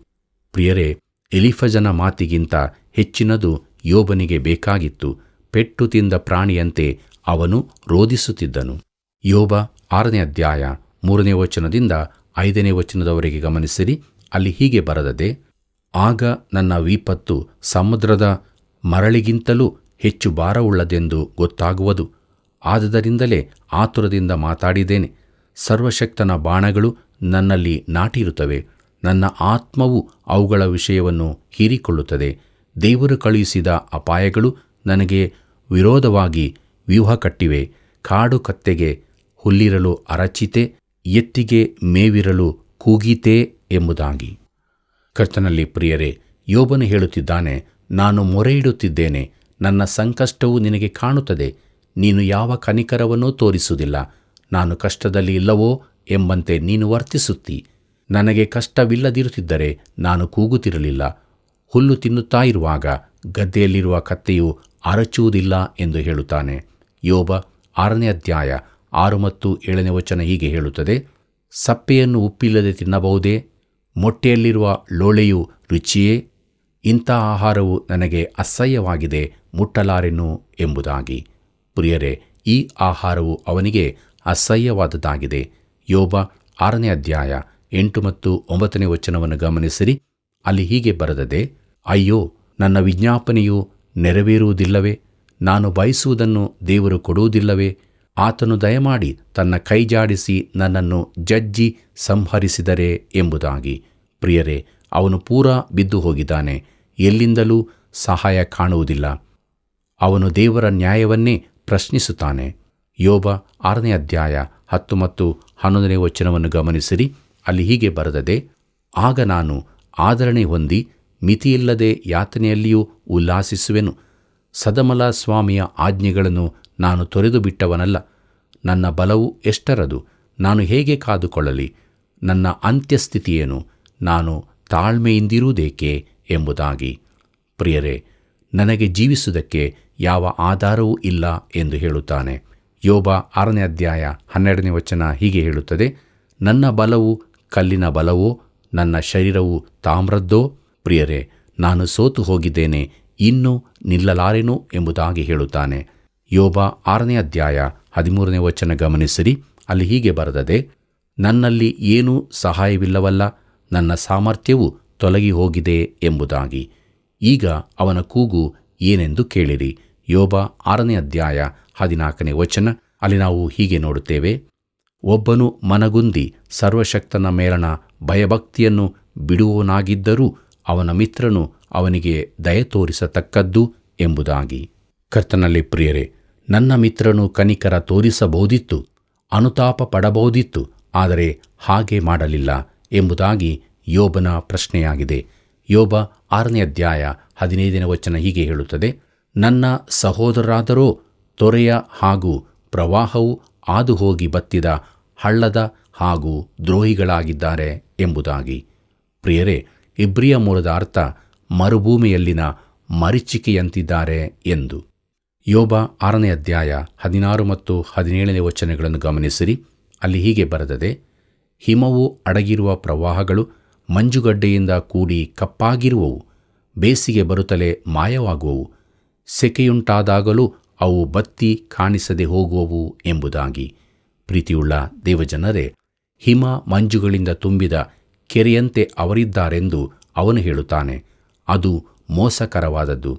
ಪ್ರಿಯರೇ, ಎಲೀಫಜನ ಮಾತಿಗಿಂತ ಹೆಚ್ಚಿನದು ಯೋಬನಿಗೆ ಬೇಕಾಗಿತ್ತು. ಪೆಟ್ಟು ತಿಂದ ಪ್ರಾಣಿಯಂತೆ ಅವನು ರೋಧಿಸುತ್ತಿದ್ದನು. ಯೋಬ 6ನೇ ಅಧ್ಯಾಯ 3ನೇ ವಚನದಿಂದ 5ನೇ ವಚನದವರೆಗೆ ಗಮನಿಸಿರಿ. ಅಲ್ಲಿ ಹೀಗೆ ಬರೆದದೆ: ಆಗ ನನ್ನ ವಿಪತ್ತು ಸಮುದ್ರದ ಮರಳಿಗಿಂತಲೂ ಹೆಚ್ಚು ಭಾರವುಳ್ಳದೆಂದು ಗೊತ್ತಾಗುವುದು. ಆದುದರಿಂದಲೇ ಆತುರದಿಂದ ಮಾತಾಡಿದ್ದೇನೆ. ಸರ್ವಶಕ್ತನ ಬಾಣಗಳು ನನ್ನಲ್ಲಿ ನಾಟಿರುತ್ತವೆ. ನನ್ನ ಆತ್ಮವು ಅವುಗಳ ವಿಷಯವನ್ನು ಹೀರಿಕೊಳ್ಳುತ್ತದೆ. ದೇವರು ಕಳುಹಿಸಿದ ಅಪಾಯಗಳು ನನಗೆ ವಿರೋಧವಾಗಿ ವ್ಯೂಹ ಕಟ್ಟಿವೆ. ಕಾಡು ಕತ್ತೆಗೆ ಹುಲ್ಲಿರಲು ಅರಚಿತೆ, ಎತ್ತಿಗೆ ಮೇವಿರಲು ಕೂಗೀತೇ ಎಂಬುದಾಗಿ. ಕರ್ತನಲ್ಲಿ ಪ್ರಿಯರೇ, ಯೋಬನು ಹೇಳುತ್ತಿದ್ದಾನೆ, ನಾನು ಮೊರೆಯಿಡುತ್ತಿದ್ದೇನೆ. ನನ್ನ ಸಂಕಷ್ಟವು ನಿನಗೆ ಕಾಣುತ್ತದೆ. ನೀನು ಯಾವ ಕನಿಕರವನ್ನೂ ತೋರಿಸುವುದಿಲ್ಲ. ನಾನು ಕಷ್ಟದಲ್ಲಿ ಇಲ್ಲವೋ ಎಂಬಂತೆ ನೀನು ವರ್ತಿಸುತ್ತಿ. ನನಗೆ ಕಷ್ಟವಿಲ್ಲದಿರುತ್ತಿದ್ದರೆ ನಾನು ಕೂಗುತ್ತಿರಲಿಲ್ಲ. ಹುಲ್ಲು ತಿನ್ನುತ್ತಾ ಇರುವಾಗ ಗದ್ದೆಯಲ್ಲಿರುವ ಕತ್ತೆಯು ಅರಚುವುದಿಲ್ಲ ಎಂದು ಹೇಳುತ್ತಾನೆ. ಯೋಬ 6ನೇ ಅಧ್ಯಾಯ 6 ಮತ್ತು 7ನೇ ವಚನ ಹೀಗೆ ಹೇಳುತ್ತದೆ: ಸಪ್ಪೆಯನ್ನು ಉಪ್ಪಿಲ್ಲದೆ ತಿನ್ನಬಹುದೇ? ಮೊಟ್ಟೆಯಲ್ಲಿರುವ ಲೋಳೆಯು ರುಚಿಯೇ? ಇಂಥ ಆಹಾರವು ನನಗೆ ಅಸಹ್ಯವಾಗಿದೆ, ಮುಟ್ಟಲಾರೆನು ಎಂಬುದಾಗಿ. ಪ್ರಿಯರೇ, ಈ ಆಹಾರವು ಅವನಿಗೆ ಅಸಹ್ಯವಾದದ್ದಾಗಿದೆ. ಯೋಬ 6ನೇ ಅಧ್ಯಾಯ 8 ಮತ್ತು 9ನೇ ವಚನವನ್ನು ಗಮನಿಸಿರಿ. ಅಲ್ಲಿ ಹೀಗೆ ಬರೆದದೆ: ಅಯ್ಯೋ, ನನ್ನ ವಿಜ್ಞಾಪನೆಯು ನೆರವೇರುವುದಿಲ್ಲವೇ? ನಾನು ಬಯಸುವುದನ್ನು ದೇವರು ಕೊಡುವುದಿಲ್ಲವೇ? ಆತನು ದಯಮಾಡಿ ತನ್ನ ಕೈಜಾಡಿಸಿ ನನ್ನನ್ನು ಜಜ್ಜಿ ಸಂಹರಿಸಿದರೆ ಎಂಬುದಾಗಿ. ಪ್ರಿಯರೇ, ಅವನು ಪೂರಾ ಬಿದ್ದು ಹೋಗಿದ್ದಾನೆ. ಎಲ್ಲಿಂದಲೂ ಸಹಾಯ ಕಾಣುವುದಿಲ್ಲ. ಅವನು ದೇವರ ನ್ಯಾಯವನ್ನೇ ಪ್ರಶ್ನಿಸುತ್ತಾನೆ. ಯೋಬ 6ನೇ ಅಧ್ಯಾಯ 10 ಮತ್ತು 11ನೇ ವಚನವನ್ನು ಗಮನಿಸಿರಿ. ಅಲ್ಲಿ ಹೀಗೆ ಬರೆದದೆ: ಆಗ ನಾನು ಆದರಣೆ ಹೊಂದಿ ಮಿತಿಯಿಲ್ಲದೆ ಯಾತನೆಯಲ್ಲಿಯೂ ಉಲ್ಲಾಸಿಸುವೆನು. ಸದಮಲ ಸ್ವಾಮಿಯ ಆಜ್ಞೆಗಳನ್ನು ನಾನು ತೊರೆದು ಬಿಟ್ಟವನಲ್ಲ. ನನ್ನ ಬಲವು ಎಷ್ಟರದು? ನಾನು ಹೇಗೆ ಕಾದುಕೊಳ್ಳಲಿ? ನನ್ನ ಅಂತ್ಯಸ್ಥಿತಿಯೇನು? ನಾನು ತಾಳ್ಮೆಯಿಂದಿರುವುದೇಕೆ ಎಂಬುದಾಗಿ. ಪ್ರಿಯರೇ, ನನಗೆ ಜೀವಿಸುವುದಕ್ಕೆ ಯಾವ ಆಧಾರವೂ ಇಲ್ಲ ಎಂದು ಹೇಳುತ್ತಾನೆ. ಯೋಬ 6ನೇ ಅಧ್ಯಾಯ 12ನೇ ವಚನ ಹೀಗೆ ಹೇಳುತ್ತದೆ: ನನ್ನ ಬಲವು ಕಲ್ಲಿನ ಬಲವೋ? ನನ್ನ ಶರೀರವು ತಾಮ್ರದ್ದೋ? ಪ್ರಿಯರೇ, ನಾನು ಸೋತು ಹೋಗಿದ್ದೇನೆ, ಇನ್ನೂ ನಿಲ್ಲಲಾರೆನು ಎಂಬುದಾಗಿ ಹೇಳುತ್ತಾನೆ. ಯೋಬ 6ನೇ ಅಧ್ಯಾಯ 13ನೇ ವಚನ ಗಮನಿಸಿರಿ. ಅಲ್ಲಿ ಹೀಗೆ ಬರೆದದೆ: ನನ್ನಲ್ಲಿ ಏನೂ ಸಹಾಯವಿಲ್ಲವಲ್ಲ, ನನ್ನ ಸಾಮರ್ಥ್ಯವು ತೊಲಗಿ ಹೋಗಿದೆ ಎಂಬುದಾಗಿ. ಈಗ ಅವನ ಕೂಗು ಏನೆಂದು ಕೇಳಿರಿ. ಯೋಬ 6ನೇ ಅಧ್ಯಾಯ 14ನೇ ವಚನ. ಅಲ್ಲಿ ನಾವು ಹೀಗೆ ನೋಡುತ್ತೇವೆ: ಒಬ್ಬನು ಮನಗುಂದಿ ಸರ್ವಶಕ್ತನ ಮೇಲಣ ಭಯಭಕ್ತಿಯನ್ನು ಬಿಡುವವನಾಗಿದ್ದರೂ ಅವನ ಮಿತ್ರನು ಅವನಿಗೆ ದಯ ತೋರಿಸತಕ್ಕದ್ದು ಎಂಬುದಾಗಿ. ಕರ್ತನಲ್ಲಿ ಪ್ರಿಯರೇ, ನನ್ನ ಮಿತ್ರನು ಕನಿಕರ ತೋರಿಸಬಹುದಿತ್ತು, ಅನುತಾಪ ಪಡಬಹುದಿತ್ತು, ಆದರೆ ಹಾಗೆ ಮಾಡಲಿಲ್ಲ ಎಂಬುದಾಗಿ ಯೋಬನ ಪ್ರಶ್ನೆಯಾಗಿದೆ. ಯೋಬ 6ನೇ ಅಧ್ಯಾಯ 15ನೇ ವಚನ ಹೀಗೆ ಹೇಳುತ್ತದೆ: ನನ್ನ ಸಹೋದರರಾದರೋ ತೊರೆಯ ಹಾಗೂ ಪ್ರವಾಹವು ಹಾದು ಹೋಗಿ ಬತ್ತಿದ ಹಳ್ಳದ ಹಾಗೂ ದ್ರೋಹಿಗಳಾಗಿದ್ದಾರೆ ಎಂಬುದಾಗಿ. ಪ್ರಿಯರೇ, ಇಬ್ರಿಯ ಮೂಲದ ಅರ್ಥ ಮರುಭೂಮಿಯಲ್ಲಿನ ಮರೀಚಿಕೆಯಂತಿದ್ದಾರೆ ಎಂದು. ಯೋಬ 6ನೇ ಅಧ್ಯಾಯ 16 ಮತ್ತು 17ನೇ ವಚನಗಳನ್ನು ಗಮನಿಸಿರಿ. ಅಲ್ಲಿ ಹೀಗೆ ಬರೆದದೆ, ಹಿಮವು ಅಡಗಿರುವ ಪ್ರವಾಹಗಳು ಮಂಜುಗಡ್ಡೆಯಿಂದ ಕೂಡಿ ಕಪ್ಪಾಗಿರುವವು, ಬೇಸಿಗೆ ಬರುತ್ತಲೇ ಮಾಯವಾಗುವವು, ಸೆಕೆಯುಂಟಾದಾಗಲೂ ಅವು ಬತ್ತಿ ಕಾಣಿಸದೆ ಹೋಗುವವು ಎಂಬುದಾಗಿ. ಪ್ರೀತಿಯುಳ್ಳ ದೇವಜನರೇ, ಹಿಮ ಮಂಜುಗಳಿಂದ ತುಂಬಿದ ಕೆರೆಯಂತೆ ಅವರಿದ್ದಾರೆಂದು ಅವನು ಹೇಳುತ್ತಾನೆ. ಅದು ಮೋಸಕರವಾದದ್ದು.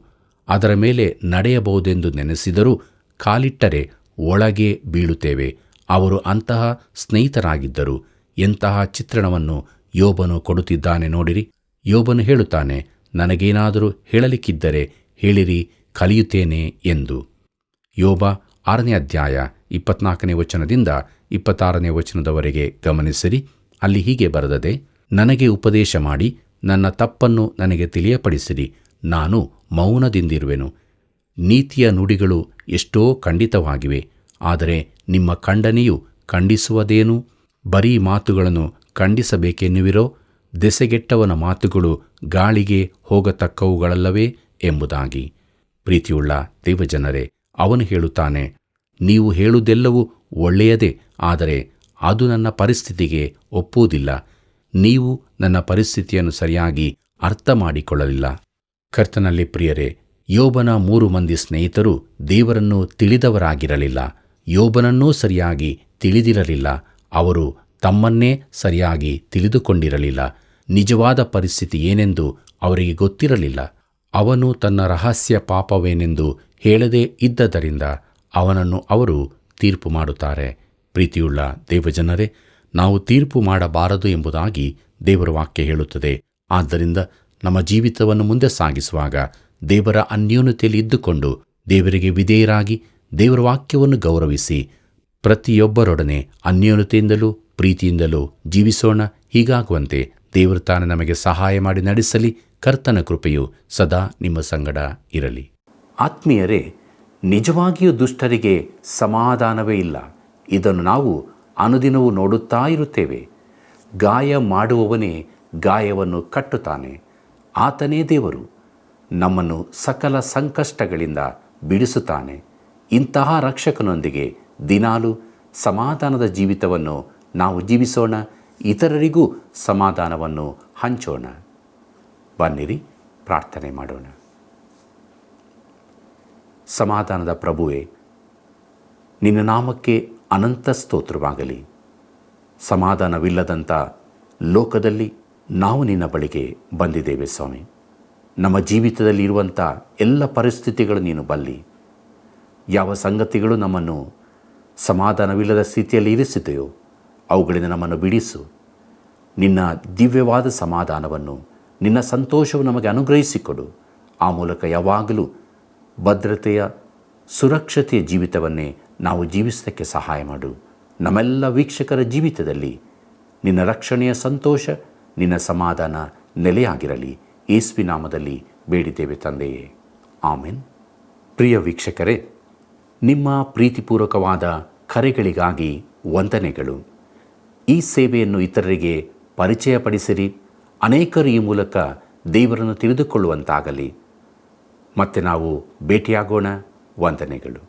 ಅದರ ಮೇಲೆ ನಡೆಯಬಹುದೆಂದು ನೆನೆಸಿದರೂ ಕಾಲಿಟ್ಟರೆ ಒಳಗೆ ಬೀಳುತ್ತೇವೆ. ಅವರು ಅಂತಹ ಸ್ನೇಹಿತರಾಗಿದ್ದರು. ಎಂತಹ ಚಿತ್ರಣವನ್ನು ಯೋಬನು ಕೊಡುತ್ತಿದ್ದಾನೆ ನೋಡಿರಿ. ಯೋಬನು ಹೇಳುತ್ತಾನೆ, ನನಗೇನಾದರೂ ಹೇಳಲಿಕ್ಕಿದ್ದರೆ ಹೇಳಿರಿ, ಕಲಿಯುತ್ತೇನೆ ಎಂದು. ಯೋಬ 6ನೇ ಅಧ್ಯಾಯ 24ನೇ ವಚನದಿಂದ 26ನೇ ವಚನದವರೆಗೆ ಗಮನಿಸಿರಿ. ಅಲ್ಲಿ ಹೀಗೆ ಬರೆದದೆ, ನನಗೆ ಉಪದೇಶ ಮಾಡಿ ನನ್ನ ತಪ್ಪನ್ನು ನನಗೆ ತಿಳಿಯಪಡಿಸಿರಿ, ನಾನು ಮೌನದಿಂದಿರುವೆನು. ನೀತಿಯ ನುಡಿಗಳು ಎಷ್ಟೋ ಖಂಡಿತವಾಗಿವೆ, ಆದರೆ ನಿಮ್ಮ ಖಂಡನೆಯು ಖಂಡಿಸುವುದೇನು? ಬರೀ ಮಾತುಗಳನ್ನು ಖಂಡಿಸಬೇಕೆನ್ನುವಿರೋ? ದೆಸೆಗೆಟ್ಟವನ ಮಾತುಗಳು ಗಾಳಿಗೆ ಹೋಗತಕ್ಕವುಗಳಲ್ಲವೇ ಎಂಬುದಾಗಿ. ಪ್ರೀತಿಯುಳ್ಳ ದೇವಜನರೇ, ಅವನು ಹೇಳುತ್ತಾನೆ, ನೀವು ಹೇಳುವುದೆಲ್ಲವೂ ಒಳ್ಳೆಯದೇ, ಆದರೆ ಅದು ನನ್ನ ಪರಿಸ್ಥಿತಿಗೆ ಒಪ್ಪುವುದಿಲ್ಲ. ನೀವು ನನ್ನ ಪರಿಸ್ಥಿತಿಯನ್ನು ಸರಿಯಾಗಿ ಅರ್ಥ ಮಾಡಿಕೊಳ್ಳಲಿಲ್ಲ. ಕರ್ತನಲ್ಲಿ ಪ್ರಿಯರೇ, ಯೋಬನ 3 ಮಂದಿ ಸ್ನೇಹಿತರು ದೇವರನ್ನು ತಿಳಿದವರಾಗಿರಲಿಲ್ಲ. ಯೋಬನನ್ನೂ ಸರಿಯಾಗಿ ತಿಳಿದಿರಲಿಲ್ಲ. ಅವರು ತಮ್ಮನ್ನೇ ಸರಿಯಾಗಿ ತಿಳಿದುಕೊಂಡಿರಲಿಲ್ಲ. ನಿಜವಾದ ಪರಿಸ್ಥಿತಿ ಏನೆಂದು ಅವರಿಗೆ ಗೊತ್ತಿರಲಿಲ್ಲ. ಅವನು ತನ್ನ ರಹಸ್ಯ ಪಾಪವೇನೆಂದು ಹೇಳದೇ ಇದ್ದದರಿಂದ ಅವನನ್ನು ಅವರು ತೀರ್ಪು ಮಾಡುತ್ತಾರೆ. ಪ್ರೀತಿಯುಳ್ಳ ದೇವಜನರೇ, ನಾವು ತೀರ್ಪು ಮಾಡಬಾರದು ಎಂಬುದಾಗಿ ದೇವರ ವಾಕ್ಯ ಹೇಳುತ್ತದೆ. ಆದ್ದರಿಂದ ನಮ್ಮ ಜೀವಿತವನ್ನು ಮುಂದೆ ಸಾಗಿಸುವಾಗ ದೇವರ ಅನ್ಯೋನ್ಯತೆಯಲ್ಲಿ ಇದ್ದುಕೊಂಡು ದೇವರಿಗೆ ವಿಧೇಯರಾಗಿ ದೇವರ ವಾಕ್ಯವನ್ನು ಗೌರವಿಸಿ ಪ್ರತಿಯೊಬ್ಬರೊಡನೆ ಅನ್ಯೋನ್ಯತೆಯಿಂದಲೂ ಪ್ರೀತಿಯಿಂದಲೂ ಜೀವಿಸೋಣ. ಹೀಗಾಗುವಂತೆ ದೇವರು ತಾನೇ ನಮಗೆ ಸಹಾಯ ಮಾಡಿ ನಡೆಸಲಿ. ಕರ್ತನ ಕೃಪೆಯು ಸದಾ ನಿಮ್ಮ ಸಂಗಡ ಇರಲಿ. ಆತ್ಮೀಯರೇ, ನಿಜವಾಗಿಯೂ ದುಷ್ಟರಿಗೆ ಸಮಾಧಾನವೇ ಇಲ್ಲ. ಇದನ್ನು ನಾವು ಅನುದಿನವೂ ನೋಡುತ್ತಾ ಇರುತ್ತೇವೆ. ಗಾಯ ಮಾಡುವವನೇ ಗಾಯವನ್ನು ಕಟ್ಟುತ್ತಾನೆ. ಆತನೇ ದೇವರು ನಮ್ಮನ್ನು ಸಕಲ ಸಂಕಷ್ಟಗಳಿಂದ ಬಿಡಿಸುತ್ತಾನೆ. ಇಂತಹ ರಕ್ಷಕನೊಂದಿಗೆ ದಿನಾಲೂ ಸಮಾಧಾನದ ಜೀವಿತವನ್ನು ನಾವು ಜೀವಿಸೋಣ. ಇತರರಿಗೂ ಸಮಾಧಾನವನ್ನು ಹಂಚೋಣ. ಬನ್ನಿರಿ, ಪ್ರಾರ್ಥನೆ ಮಾಡೋಣ. ಸಮಾಧಾನದ ಪ್ರಭುವೇ, ನಿನ್ನ ನಾಮಕ್ಕೆ ಅನಂತ ಸ್ತೋತ್ರವಾಗಲಿ. ಸಮಾಧಾನವಿಲ್ಲದಂಥ ಲೋಕದಲ್ಲಿ ನಾವು ನಿನ್ನ ಬಳಿಗೆ ಬಂದಿದ್ದೇವೆ ಸ್ವಾಮಿ. ನಮ್ಮ ಜೀವಿತದಲ್ಲಿ ಇರುವಂಥ ಎಲ್ಲ ಪರಿಸ್ಥಿತಿಗಳು ನೀನು ಬಲ್ಲಿ. ಯಾವ ಸಂಗತಿಗಳು ನಮ್ಮನ್ನು ಸಮಾಧಾನವಿಲ್ಲದ ಸ್ಥಿತಿಯಲ್ಲಿ ಇರಿಸಿದೆಯೋ ಅವುಗಳಿಂದ ನಮ್ಮನ್ನು ಬಿಡಿಸು. ನಿನ್ನ ದಿವ್ಯವಾದ ಸಮಾಧಾನವನ್ನು, ನಿನ್ನ ಸಂತೋಷವು ನಮಗೆ ಅನುಗ್ರಹಿಸಿಕೊಡು. ಆ ಮೂಲಕ ಯಾವಾಗಲೂ ಭದ್ರತೆಯ, ಸುರಕ್ಷತೆಯ ಜೀವಿತವನ್ನೇ ನಾವು ಜೀವಿಸೋದಕ್ಕೆ ಸಹಾಯ ಮಾಡು. ನಮ್ಮೆಲ್ಲ ವೀಕ್ಷಕರ ಜೀವಿತದಲ್ಲಿ ನಿನ್ನ ರಕ್ಷಣೆಯ ಸಂತೋಷ, ನಿನ್ನ ಸಮಾಧಾನ ನೆಲೆಯಾಗಿರಲಿ. ಯೇಸುವಿನ ನಾಮದಲ್ಲಿ ಬೇಡಿದ್ದೇವೆ ತಂದೆಯೇ, ಆಮೆನ್. ಪ್ರಿಯ ವೀಕ್ಷಕರೇ, ನಿಮ್ಮ ಪ್ರೀತಿಪೂರ್ವಕವಾದ ಕರೆಗಳಿಗಾಗಿ ವಂದನೆಗಳು. ಈ ಸೇವೆಯನ್ನು ಇತರರಿಗೆ ಪರಿಚಯಪಡಿಸಿರಿ. ಅನೇಕರು ಈ ಮೂಲಕ ದೇವರನ್ನು ತಿಳಿದುಕೊಳ್ಳುವಂತಾಗಲಿ. ಮತ್ತೆ ನಾವು ಭೇಟಿಯಾಗೋಣ. ವಂದನೆಗಳು.